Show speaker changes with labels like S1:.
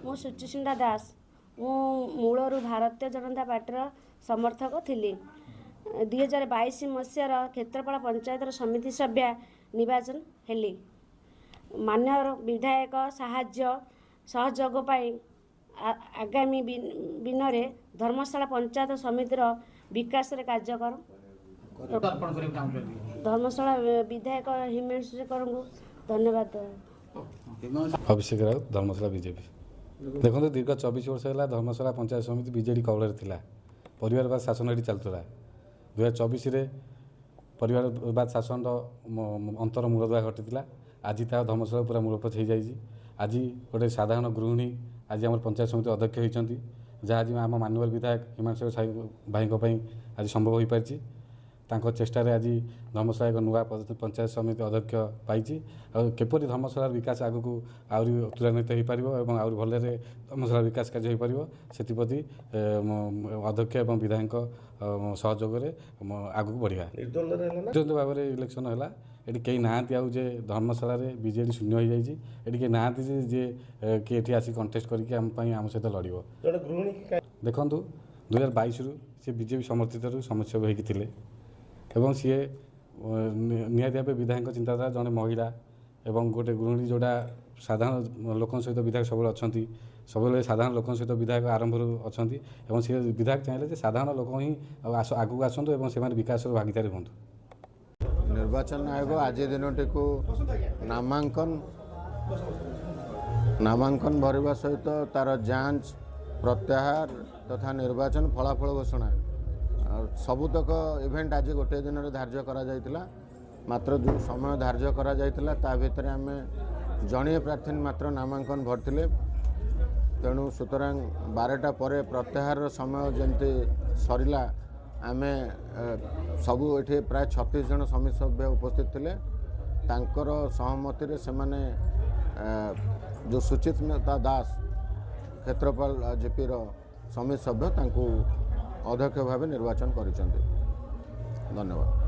S1: मु सुचिसुंडा दास मु Müller Bharatiya Janata party समर्थक थी 2022 मसीहार क्षेत्रपाल पंचायत समिति सभ्या निर्वाचन हेली मान्य विधायक साहाय्य सहयोग आगामी दिन में धर्मशाला पंचायत समितिर विकास कार्य धर्मशाला विधायक हिमेश शेखर को धन्यवाद।
S2: अभिषेक राउत धर्मशाला बीजेपी देखो दीर्घ 24 वर्ष है धर्मशाला पंचायत समिति बीजेडी कबल परिवारवाद शासन ये चलता 2024 परिवारवाद शासन अंतर मूलदुआ घटी आज ता धर्मशाला पूरा मूलपोत हो जाए। आज गोटे साधारण गृहिणी आज आम पंचायत समिति अध्यक्ष होती जहाँ आज आम माननीय विधायक हिमांशु भाई आज संभव हो पारी चेष्टार आज धर्मशाला एक नुआ पंचायत समिति अध्यक्ष पाई केपरि धर्मशाला विकास आग को आहरी त्वरान्वित हो पार और आहरी भल धर्मशाला विकास कार्य हो पार से अध्यक्ष और विधायक सहयोग आग को बढ़िया निर्द्वंद भाव में इलेक्शन है ये कई नहांती आउे धर्मशाला बीजेडी शून्य हो जाए ये कई नहांती जे कि आसी कंटेस्ट करके आम सहित लड़ देखु 2022 सी बीजेपी समर्थित समस्या होते एवं सी निहाती भाव विधायक चिंताधारा जड़े महिला एवं गोटे गृहिणी जोड़ा साधारण लोक सहित विधायक सब अच्छा सब साधारण लोक सहित विधायक आरंभ अच्छा सी विधायक चाहिए साधारण लोक ही आगू आसतु और से विकास भागीदारी हूँ।
S3: निर्वाचन आयोग आज दिन को नामांकन भरवा सहित तार जांच प्रत्याहार तथा निर्वाचन फलाफल घोषणा सबुतक इवेंट आज गोटे दिन धार्य करा जायतिला मात्र जो समय धार्य करा जायतिला ता भितर आम जड़े प्रार्थी मात्र नामांकन भरथिले तेणु सुतरां 12टा पर प्रत्याहार समय जमती सरिला आम सबू ये प्राय 36 जन समिति सभ्य उपस्थित थे तांकर सहमति से माने जो सुचिस्मिता दास क्षेत्रपाल जेपी समिति सभ्य अध्यक्ष भाव निर्वाचन कर। धन्यवाद।